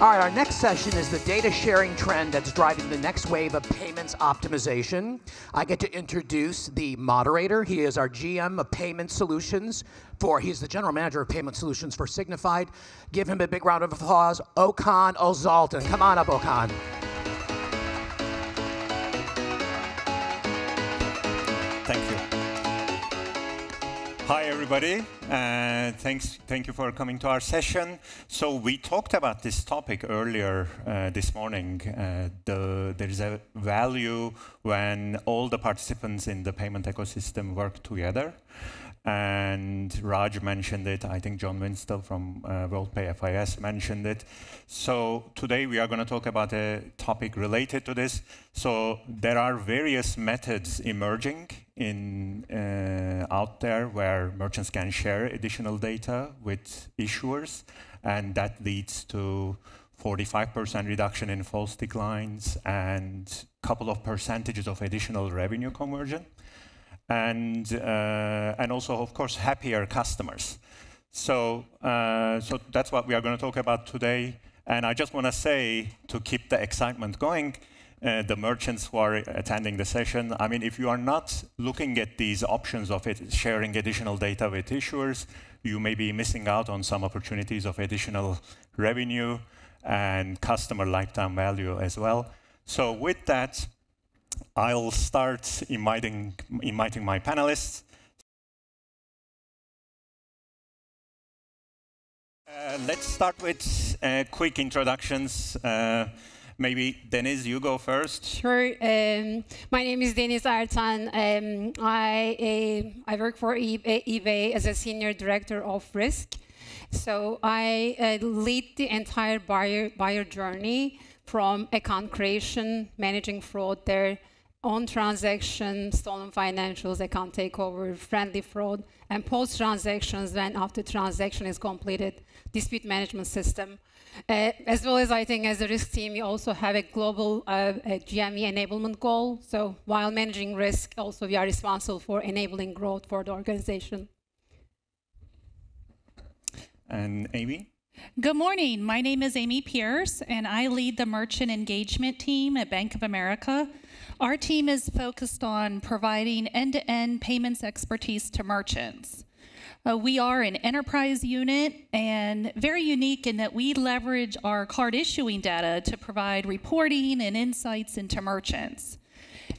All right, our next session is the data sharing trend that's driving the next wave of payments optimization. I get to introduce the moderator. He is our GM of Payment Solutions he's the General Manager of Payment Solutions for Signifyd. Give him a big round of applause, Okan Ozalton. Come on up, Okan. Thank you. Hi, everybody. Thank you for coming to our session. So we talked about this topic earlier this morning. There is a value when all the participants in the payment ecosystem work together. And Raj mentioned it. I think John Winston from WorldPay FIS mentioned it. So today we are going to talk about a topic related to this. So there are various methods emerging out there where merchants can share additional data with issuers, and that leads to 45% reduction in false declines and a couple of percentages of additional revenue conversion. And also, of course, happier customers. So that's what we are going to talk about today. And I just want to say, to keep the excitement going, the merchants who are attending the session, I mean, if you are not looking at these options of sharing additional data with issuers, you may be missing out on some opportunities of additional revenue and customer lifetime value as well. So with that, I'll start inviting my panelists. Let's start with quick introductions. Maybe Deniz, you go first. Sure. My name is Deniz Ertan. I work for eBay as a senior director of risk. So I lead the entire buyer journey, from account creation, managing fraud there, on transaction, stolen financials, account takeover, friendly fraud, and post-transactions, when after transaction is completed, dispute management system. As well as, I think, as a risk team, we also have a global GME enablement goal. So while managing risk, also we are responsible for enabling growth for the organization. And Amy? Good morning. My name is Amy Pierce, and I lead the merchant engagement team at Bank of America. Our team is focused on providing end-to-end payments expertise to merchants. We are an enterprise unit and very unique in that we leverage our card issuing data to provide reporting and insights into merchants.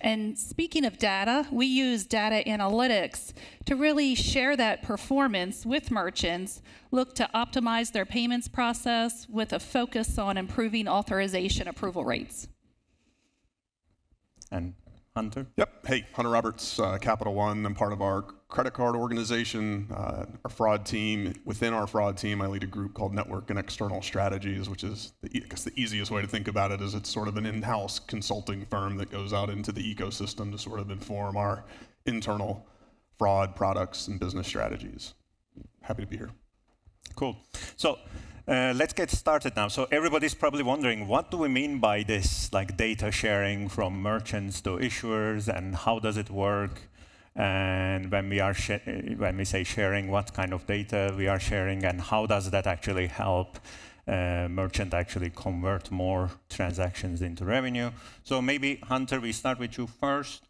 And speaking of data, we use data analytics to really share that performance with merchants, look to optimize their payments process with a focus on improving authorization approval rates. And Hunter? Yep. Hey, Hunter Roberts, Capital One. I'm part of our credit card organization, our fraud team. Within our fraud team, I lead a group called Network and External Strategies, which is, I guess the easiest way to think about it is it's sort of an in-house consulting firm that goes out into the ecosystem to sort of inform our internal fraud products and business strategies. Happy to be here. Cool. So let's get started now. So everybody's probably wondering, what do we mean by this, like data sharing from merchants to issuers, and how does it work? And when we say sharing, what kind of data we are sharing, and how does that actually help merchant actually convert more transactions into revenue? So maybe, Hunter, we start with you first.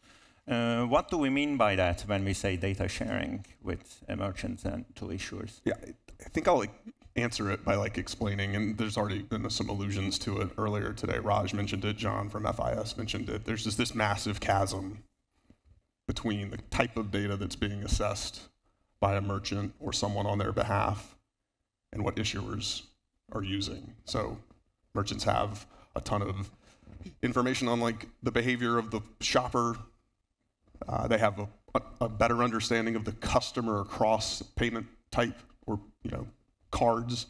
What do we mean by that when we say data sharing with merchants and to issuers? Yeah, I think I'll answer it by explaining, and there's already been some allusions to it earlier today. Raj mentioned it, John from FIS mentioned it. There's just this massive chasm between the type of data that's being assessed by a merchant or someone on their behalf and what issuers are using. So merchants have a ton of information on the behavior of the shopper. They have a better understanding of the customer across payment type or cards.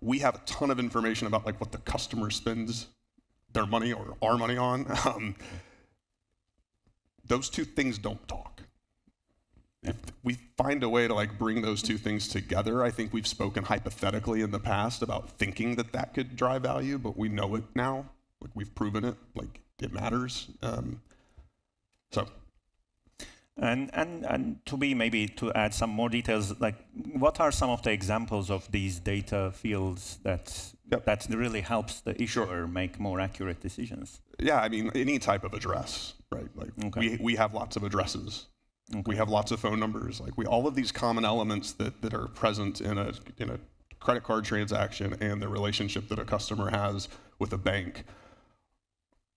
We have a ton of information about what the customer spends their money or our money on. Those two things don't talk. If we find a way to bring those two things together, I think we've spoken hypothetically in the past about thinking that could drive value, but we know it now. We've proven it. It matters. And to add some more details, what are some of the examples of these data fields that Yep. That really helps the issuer make more accurate decisions. Yeah, I mean, any type of address, right? Like we have lots of addresses. We have lots of phone numbers. Like all of these common elements that are present in a credit card transaction and the relationship that a customer has with a bank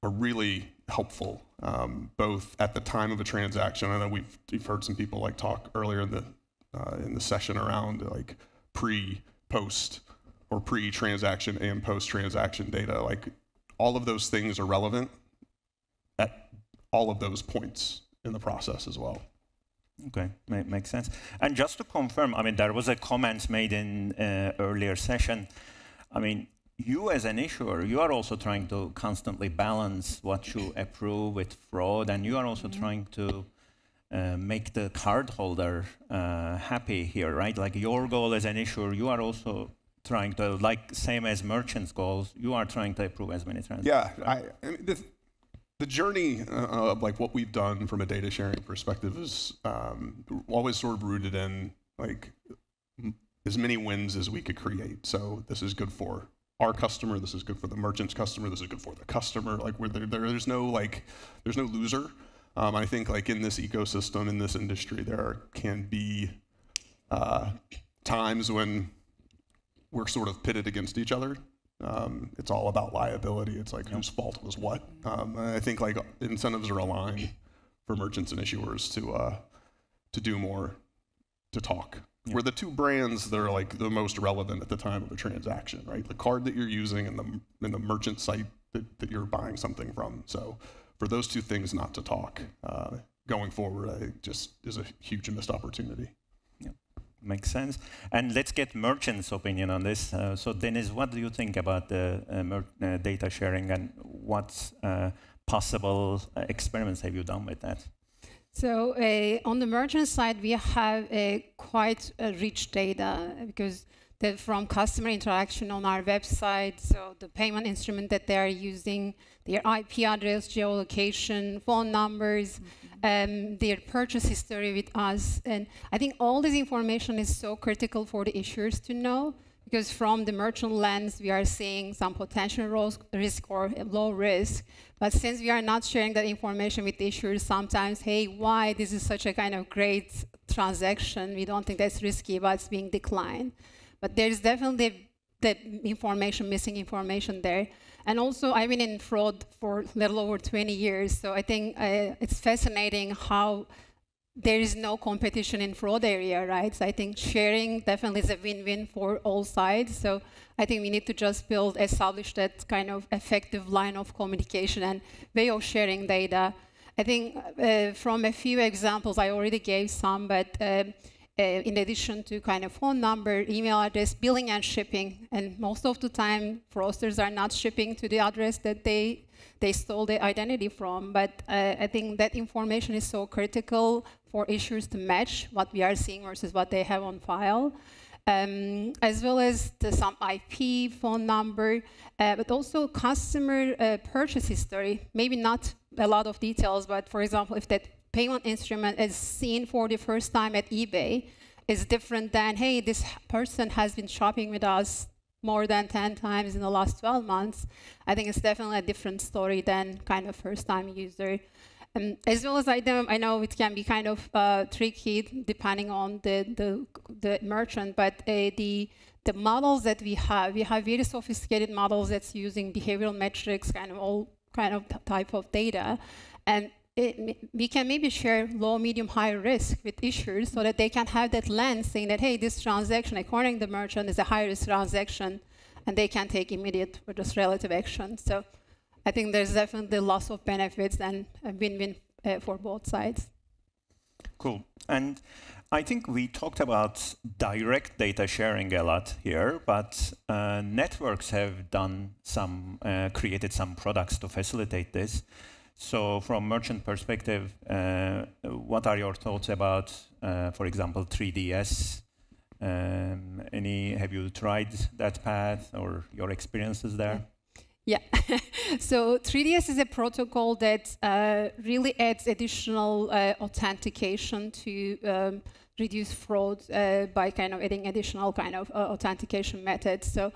are really helpful, both at the time of a transaction. I know we've heard some people like talk earlier in the session around like pre, post, or pre-transaction and post-transaction data. Like all of those things are relevant at all of those points in the process as well. Okay, makes sense. And just to confirm, I mean, there was a comment made in earlier session. I mean, you as an issuer, you are also trying to constantly balance what you approve with fraud, and you are also trying to make the cardholder happy here, right? Like your goal as an issuer, you are also trying to, like same as merchants' goals, you are trying to approve as many transactions. Yeah, I mean, the journey of like what we've done from a data sharing perspective is always sort of rooted in like as many wins as we could create. So this is good for our customer, this is good for the merchant's customer, this is good for the customer. Like there's no loser. I think like in this ecosystem, in this industry, there can be times when we're sort of pitted against each other. It's all about liability. It's like whose fault was what. I think like incentives are aligned for merchants and issuers to do more, to talk. Yeah. We're the two brands that are like the most relevant at the time of a transaction, right? The card that you're using and the merchant site that you're buying something from. So for those two things not to talk going forward, I think just is a huge missed opportunity. Makes sense. And let's get merchants' opinion on this. So Dennis, what do you think about the data sharing, and what possible experiments have you done with that? So on the merchant side, we have quite rich data, because from customer interaction on our website, so the payment instrument that they are using, their IP address, geolocation, phone numbers, their purchase history with us. And I think all this information is so critical for the issuers to know, because from the merchant lens, we are seeing some potential risk or low risk. But since we are not sharing that information with issuers, sometimes, hey, why this is such a kind of great transaction? We don't think that's risky, but it's being declined. But there's definitely the information, missing information there. And also, I've been in fraud for a little over 20 years, so I think it's fascinating how there is no competition in fraud area, right? So I think sharing definitely is a win-win for all sides. So I think we need to just establish that kind of effective line of communication and way of sharing data. I think from a few examples, I already gave some, but in addition to kind of phone number, email address, billing and shipping. And most of the time, fraudsters are not shipping to the address that they stole the identity from. But I think that information is so critical for issuers to match what we are seeing versus what they have on file. As well as some IP, phone number, but also customer purchase history. Maybe not a lot of details, but for example, if that payment instrument is seen for the first time at eBay, is different than, hey, this person has been shopping with us more than 10 times in the last 12 months. I think it's definitely a different story than kind of first-time user. As well as I know it can be kind of tricky depending on the merchant, but the models that we have very sophisticated models that's using behavioral metrics, kind of all kind of type of data. And we can maybe share low, medium, high risk with issuers so that they can have that lens saying that, hey, this transaction, according to the merchant, is a high-risk transaction, and they can take immediate or just relative action. So I think there's definitely lots of benefits and a win-win for both sides. Cool. And I think we talked about direct data sharing a lot here, but networks have done created some products to facilitate this. So from merchant perspective, what are your thoughts about, for example, 3DS? Have you tried that path or your experiences there? Yeah. So 3DS is a protocol that really adds additional authentication to reduce fraud by kind of adding additional kind of authentication methods. So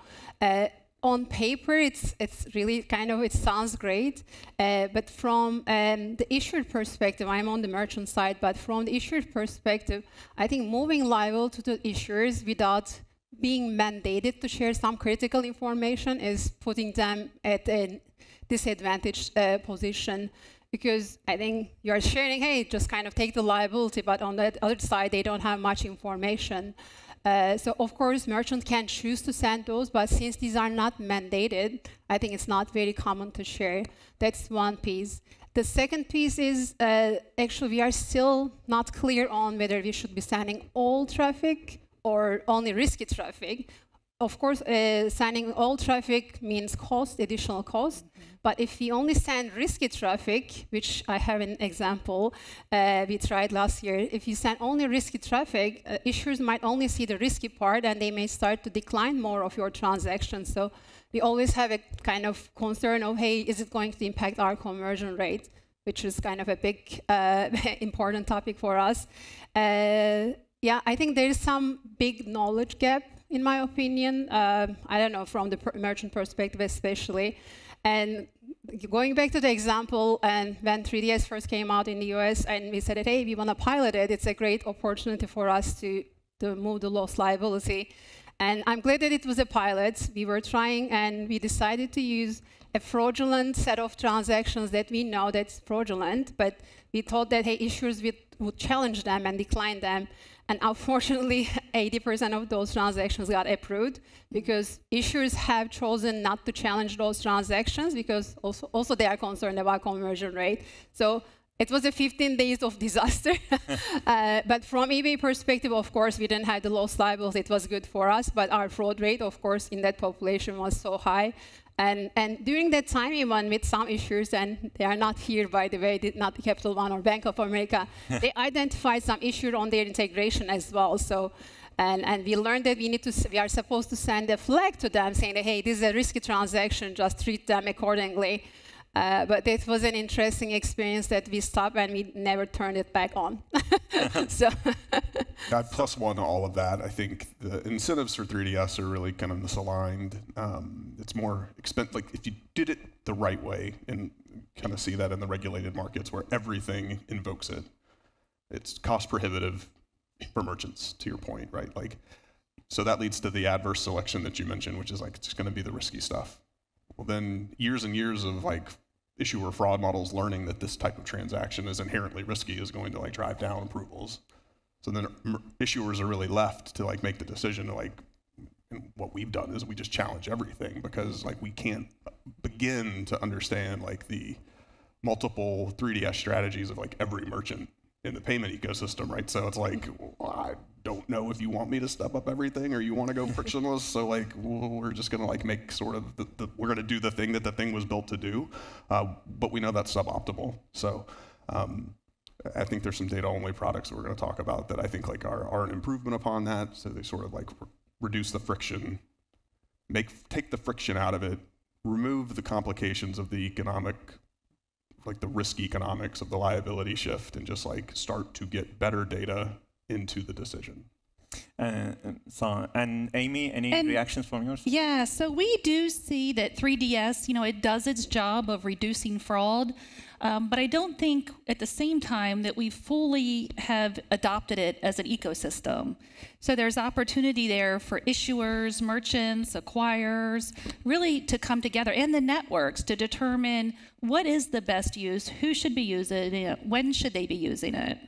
on paper, it's really kind of, it sounds great, but from the issuer perspective, I'm on the merchant side, but from the issuer perspective, I think moving liable to the issuers without being mandated to share some critical information is putting them at a disadvantaged position, because I think you're sharing, hey, just kind of take the liability, but on the other side, they don't have much information. So of course, merchants can choose to send those, but since these are not mandated, I think it's not very common to share. That's one piece. The second piece is, actually, we are still not clear on whether we should be sending all traffic or only risky traffic. Of course, sending all traffic means cost, additional cost. But if we only send risky traffic, which I have an example we tried last year, if you send only risky traffic, issuers might only see the risky part and they may start to decline more of your transactions. So we always have a kind of concern of, hey, is it going to impact our conversion rate, which is kind of a big, important topic for us. Yeah, I think there is some big knowledge gap, in my opinion. I don't know, from the merchant perspective especially. And going back to the example, and when 3DS first came out in the US, and we said, hey, we want to pilot it, it's a great opportunity for us to move the loss liability. And I'm glad that it was a pilot. We were trying, and we decided to use a fraudulent set of transactions that we know that's fraudulent, but we thought that, hey, issuers would challenge them and decline them. And unfortunately, 80% of those transactions got approved because issuers have chosen not to challenge those transactions because also they are concerned about conversion rate. So it was a 15 days of disaster. But from eBay perspective, of course, we didn't have the loss liability. It was good for us, but our fraud rate, of course, in that population was so high. And during that time, even with some issuers, and they are not here, by the way, not Capital One or Bank of America, they identified some issue on their integration as well. So, and we learned that we are supposed to send a flag to them saying that, hey, this is a risky transaction, just treat them accordingly. But it was an interesting experience that we stopped and we never turned it back on. So. God, plus one to all of that, I think the incentives for 3DS are really kind of misaligned. It's more expensive, like if you did it the right way, and kind of see that in the regulated markets where everything invokes it, it's cost prohibitive for merchants, to your point, right? Like, so that leads to the adverse selection that you mentioned, which is like, it's going to be the risky stuff. Well, then years and years of like issuer fraud models learning that this type of transaction is inherently risky is going to like drive down approvals. So then issuers are really left to like make the decision to like, and what we've done is we just challenge everything because like we can't begin to understand like the multiple 3DS strategies of like every merchant in the payment ecosystem, right? So it's like, well, I don't know if you want me to step up everything or you want to go frictionless. So like, we're just going to like make sort of we're going to do the thing that the thing was built to do, but we know that's suboptimal. So I think there's some data-only products that we're going to talk about that I think like are an improvement upon that. So they sort of like reduce the friction, take the friction out of it, remove the complications of the economic, like the risk economics of the liability shift, and just like start to get better data into the decision. And Amy, any reactions from yours? Yeah, so we do see that 3DS, it does its job of reducing fraud, but I don't think at the same time that we fully have adopted it as an ecosystem. So there's opportunity there for issuers, merchants, acquirers, really to come together, and the networks to determine what is the best use, who should be using it, when should they be using it.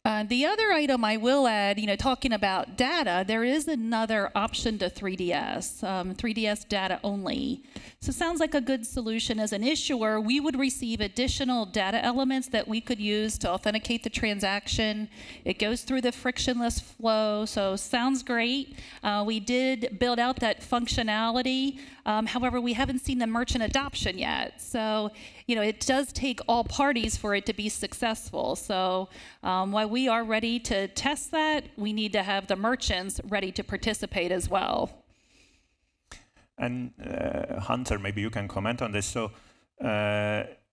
The other item I will add, talking about data, there is another option to 3DS, 3DS data only. So it sounds like a good solution. As an issuer, we would receive additional data elements that we could use to authenticate the transaction. It goes through the frictionless flow, so sounds great. We did build out that functionality. However, we haven't seen the merchant adoption yet. So, it does take all parties for it to be successful. So while we are ready to test that, we need to have the merchants ready to participate as well. And Hunter, maybe you can comment on this. So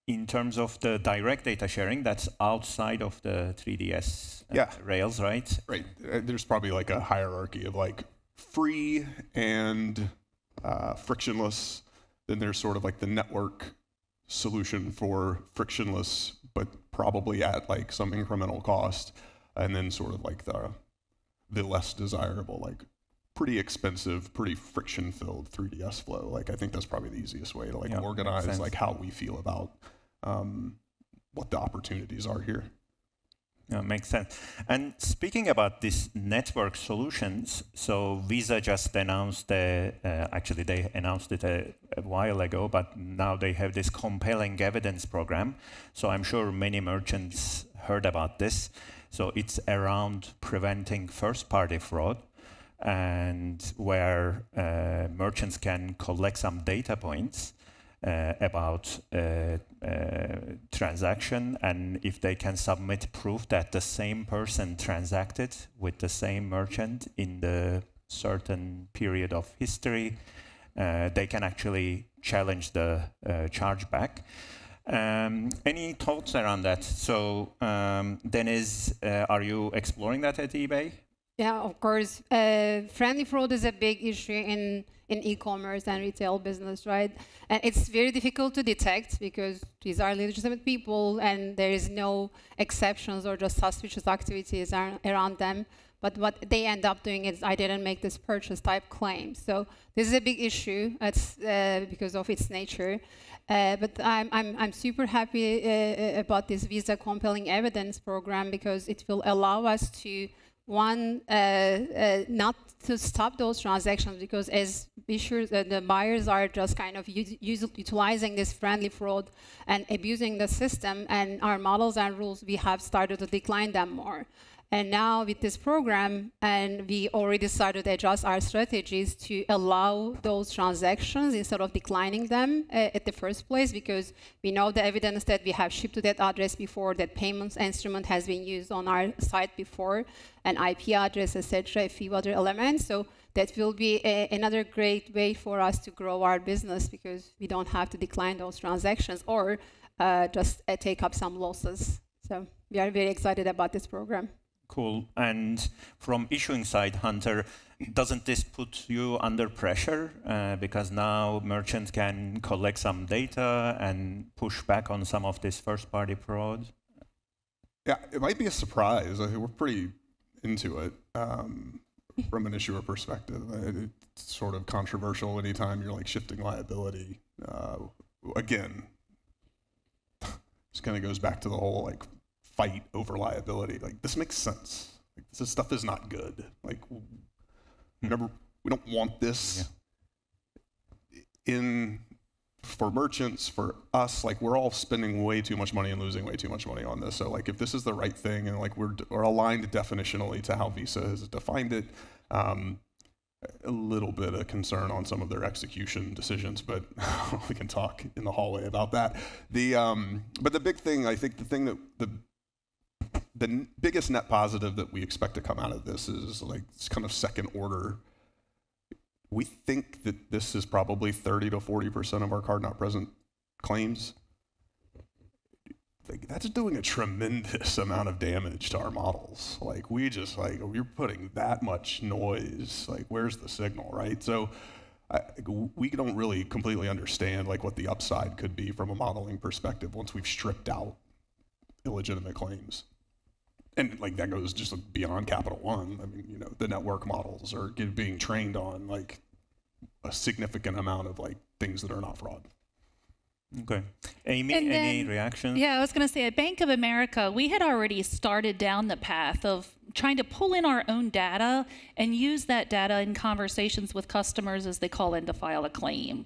in terms of the direct data sharing, that's outside of the 3DS rails, right? Right. There's probably like a hierarchy of like free and frictionless. Then there's sort of like the network solution for frictionless, but probably at like some incremental cost. And then sort of like the less desirable, like pretty expensive, pretty friction-filled 3DS flow. Like I think that's probably the easiest way to like organize like how we feel about what the opportunities are here. Yeah, makes sense. And speaking about these network solutions, so Visa just announced, actually they announced it a while ago, but now they have this compelling evidence program. So I'm sure many merchants heard about this. So it's around preventing first-party fraud, and where merchants can collect some data points about transaction, and if they can submit proof that the same person transacted with the same merchant in the certain period of history, they can actually challenge the chargeback. Any thoughts around that? So Dennis, are you exploring that at eBay? Yeah, of course. Friendly fraud is a big issue in e-commerce and retail business, right? And it's very difficult to detect because these are legitimate people and there is no exceptions or just suspicious activities around them. But what they end up doing is, I didn't make this purchase type claim. So this is a big issue. It's because of its nature. But I'm super happy about this Visa compelling evidence program because it will allow us to not to stop those transactions, because as issuers, the buyers are just kind of utilizing this friendly fraud and abusing the system, and our models and rules, we have started to decline them more. And now with this program, and we already started to adjust our strategies to allow those transactions instead of declining them at the first place, because we know the evidence that we have shipped to that address before, that payments instrument has been used on our site before, an IP address, etc., a few other elements. So that will be another great way for us to grow our business, because we don't have to decline those transactions or just take up some losses. So we are very excited about this program. Cool. And from issuing side, Hunter, doesn't this put you under pressure? Because now merchants can collect some data and push back on some of this first-party fraud? Yeah, it might be a surprise. I think we're pretty into it from an issuer perspective. It's sort of controversial anytime you're like shifting liability. Again, this kind of goes back to the whole like fight over liability. Like, this makes sense. Like, this stuff is not good. Like, we don't want this for merchants, for us. Like, we're all spending way too much money and losing way too much money on this. So like, if this is the right thing, and like we're aligned definitionally to how Visa has defined it, a little bit of concern on some of their execution decisions, but we can talk in the hallway about that. But the big thing, I think, the biggest net positive that we expect to come out of this is like this kind of second order. We think that this is probably 30 to 40% of our card not present claims. Like, that's doing a tremendous amount of damage to our models. Like, we're putting that much noise. Like, where's the signal, right? So we don't really completely understand like what the upside could be from a modeling perspective once we've stripped out illegitimate claims. And like, that goes just beyond Capital One. I mean, you know, the network models are being trained on like a significant amount of like things that are not fraud. Okay. Amy, any reactions? Yeah, I was going to say, at Bank of America, we had already started down the path of trying to pull in our own data and use that data in conversations with customers as they call in to file a claim.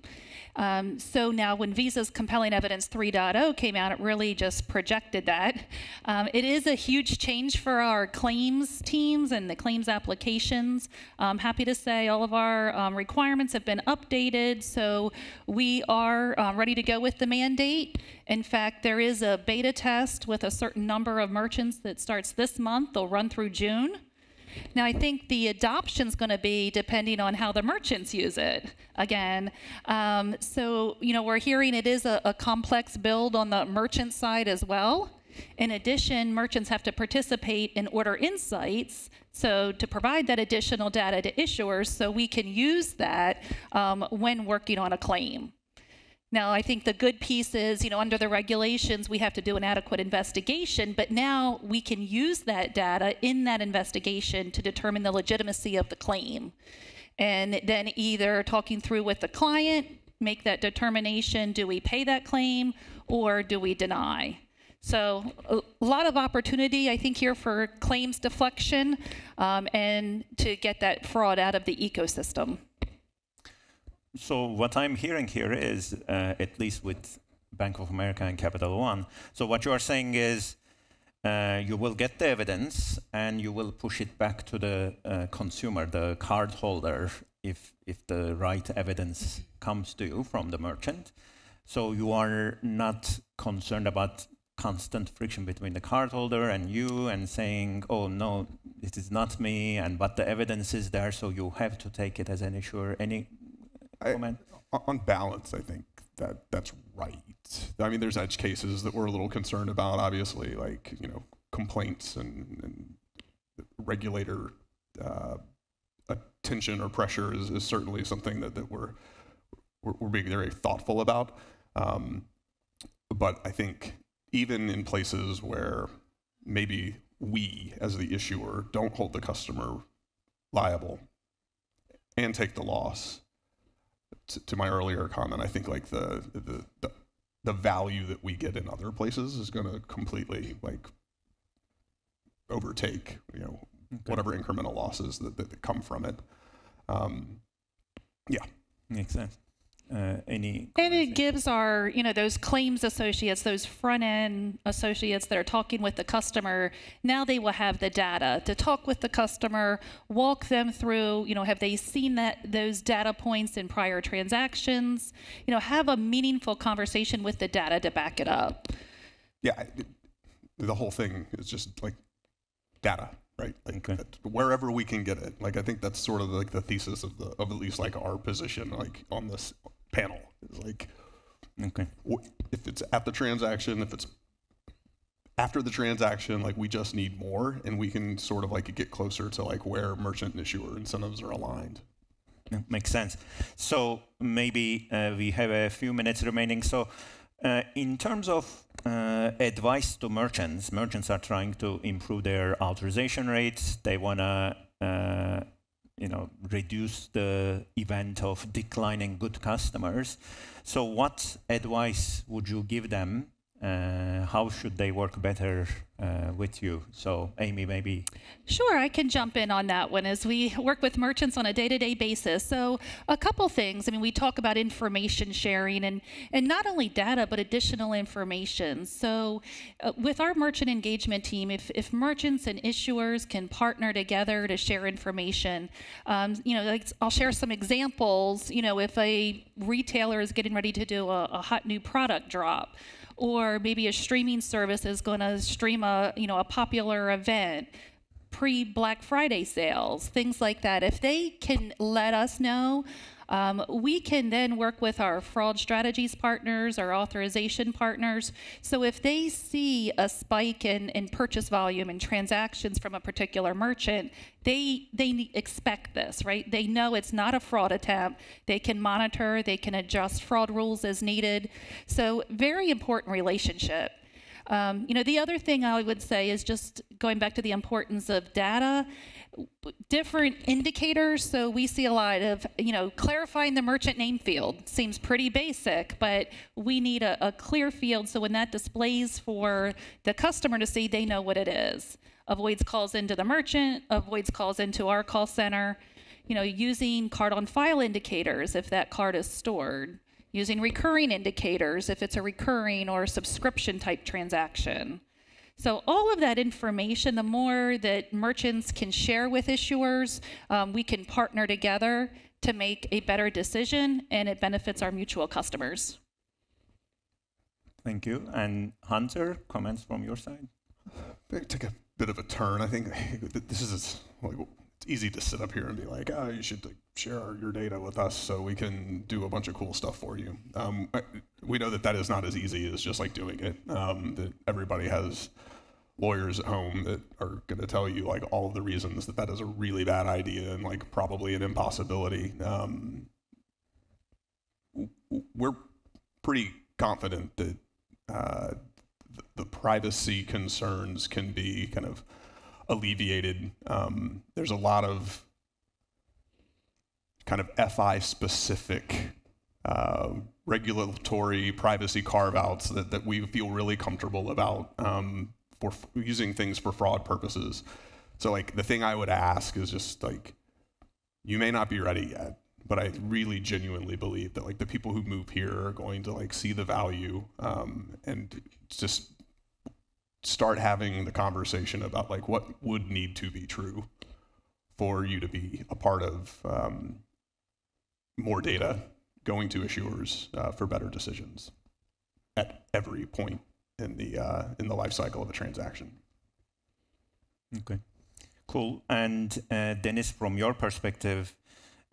So now when Visa's Compelling Evidence 3.0 came out, it really just projected that. It is a huge change for our claims teams and the claims applications. I'm happy to say all of our requirements have been updated, so we are ready to go with the mandate. In fact, there is a beta test with a certain number of merchants that starts this month. They'll run through June. Now, I think the adoption's going to be depending on how the merchants use it, again. So, you know, we're hearing it is a complex build on the merchant side as well. In addition, merchants have to participate in order insights, so to provide that additional data to issuers so we can use that when working on a claim. Now, I think the good piece is, under the regulations, we have to do an adequate investigation, but now we can use that data in that investigation to determine the legitimacy of the claim. And then either talking through with the client, make that determination, do we pay that claim or do we deny? So a lot of opportunity, I think, here for claims deflection and to get that fraud out of the ecosystem. So what I'm hearing here is, at least with Bank of America and Capital One, so what you are saying is you will get the evidence and you will push it back to the consumer, the card holder, if the right evidence comes to you from the merchant. So you are not concerned about constant friction between the cardholder and you and saying, oh no, it is not me, but the evidence is there, so you have to take it as an issuer. Any comment? On balance, I think that's right. I mean, there's edge cases that we're a little concerned about, obviously, like, complaints and regulator attention or pressure is certainly something that we're being very thoughtful about. But I think even in places where maybe we, as the issuer, don't hold the customer liable and take the loss, to my earlier comment, I think like the value that we get in other places is going to completely overtake whatever incremental losses that come from it. Yeah, makes sense. And it gives our, those claims associates, those front-end associates that are talking with the customer, now they will have the data to talk with the customer, walk them through, have they seen those data points in prior transactions, have a meaningful conversation with the data to back it up. Yeah, the whole thing is just like data, right? Wherever we can get it. I think that's sort of the thesis of at least our position on this panel. Is if it's at the transaction, if it's after the transaction, we just need more, and we can sort of get closer to where merchant and issuer incentives are aligned. Yeah, makes sense. So maybe we have a few minutes remaining. So in terms of advice to merchants are trying to improve their authorization rates. They want to reduce the event of declining good customers. So what advice would you give them? How should they work better with you? So Amy, maybe. Sure, I can jump in on that one as we work with merchants on a day-to-day basis. So a couple things. I mean, we talk about information sharing and not only data, but additional information. So with our merchant engagement team, if merchants and issuers can partner together to share information, I'll share some examples. If a retailer is getting ready to do a hot new product drop, or maybe a streaming service is going to stream a popular event, pre-Black Friday sales, things like that. If they can let us know, we can then work with our fraud strategies partners, our authorization partners. So if they see a spike in purchase volume and transactions from a particular merchant, they expect this, right? They know it's not a fraud attempt. They can monitor, they can adjust fraud rules as needed. So very important relationship. The other thing I would say is just going back to the importance of data, different indicators. So we see a lot of, clarifying the merchant name field seems pretty basic, but we need a clear field so when that displays for the customer to see, they know what it is. Avoids calls into the merchant, avoids calls into our call center, using card on file indicators if that card is stored. Using recurring indicators if it's a recurring or subscription type transaction. So all of that information, the more that merchants can share with issuers, we can partner together to make a better decision, and it benefits our mutual customers. Thank you. And Hunter, comments from your side? Take a bit of a turn. I think this is it's easy to sit up here and be like, oh, you should share your data with us so we can do a bunch of cool stuff for you. We know that that is not as easy as just like doing it. That everybody has lawyers at home that are going to tell you like all of the reasons that that is a really bad idea and like probably an impossibility. We're pretty confident that the privacy concerns can be kind of alleviated. There's a lot of kind of FI-specific regulatory privacy carve-outs that we feel really comfortable about for using things for fraud purposes. So like the thing I would ask is just like, you may not be ready yet, but I really genuinely believe that like the people who move here are going to like see the value and just start having the conversation about like what would need to be true for you to be a part of more data going to issuers for better decisions at every point in the life cycle of a transaction. Okay, cool. And Dennis, from your perspective,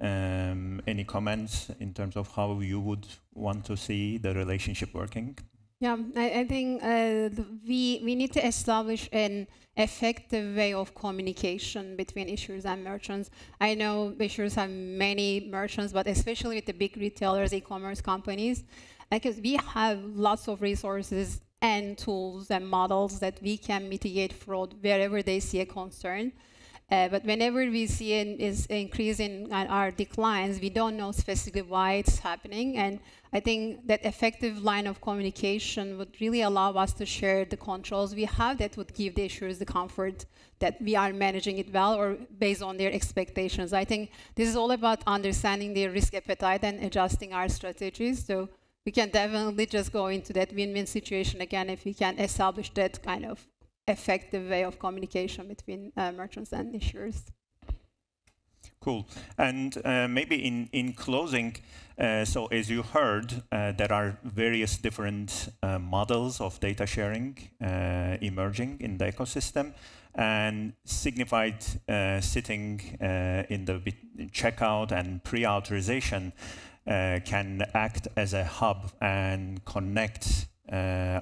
any comments in terms of how you would want to see the relationship working? Yeah, I think we need to establish an effective way of communication between issuers and merchants. I know issuers have many merchants, but especially with the big retailers, e-commerce companies, because we have lots of resources and tools and models that we can mitigate fraud wherever they see a concern. But whenever we see an increase in our declines, we don't know specifically why it's happening. And I think that effective line of communication would really allow us to share the controls we have that would give the issuers the comfort that we are managing it well or based on their expectations. I think this is all about understanding their risk appetite and adjusting our strategies. So we can definitely just go into that win-win situation again if we can establish that kind of effective way of communication between merchants and issuers. Cool. And maybe in closing, so as you heard, there are various different models of data sharing emerging in the ecosystem. And Signifyd sitting in the checkout and pre-authorization can act as a hub and connect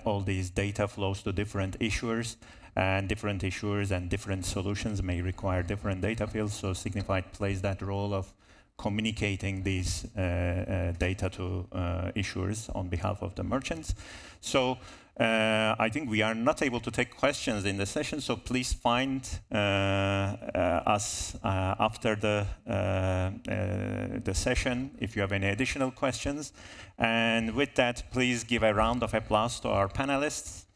all these data flows to different issuers, and different solutions may require different data fields. So Signifyd plays that role of communicating these data to issuers on behalf of the merchants. So I think we are not able to take questions in the session, so please find us after the session if you have any additional questions. And with that, please give a round of applause to our panelists.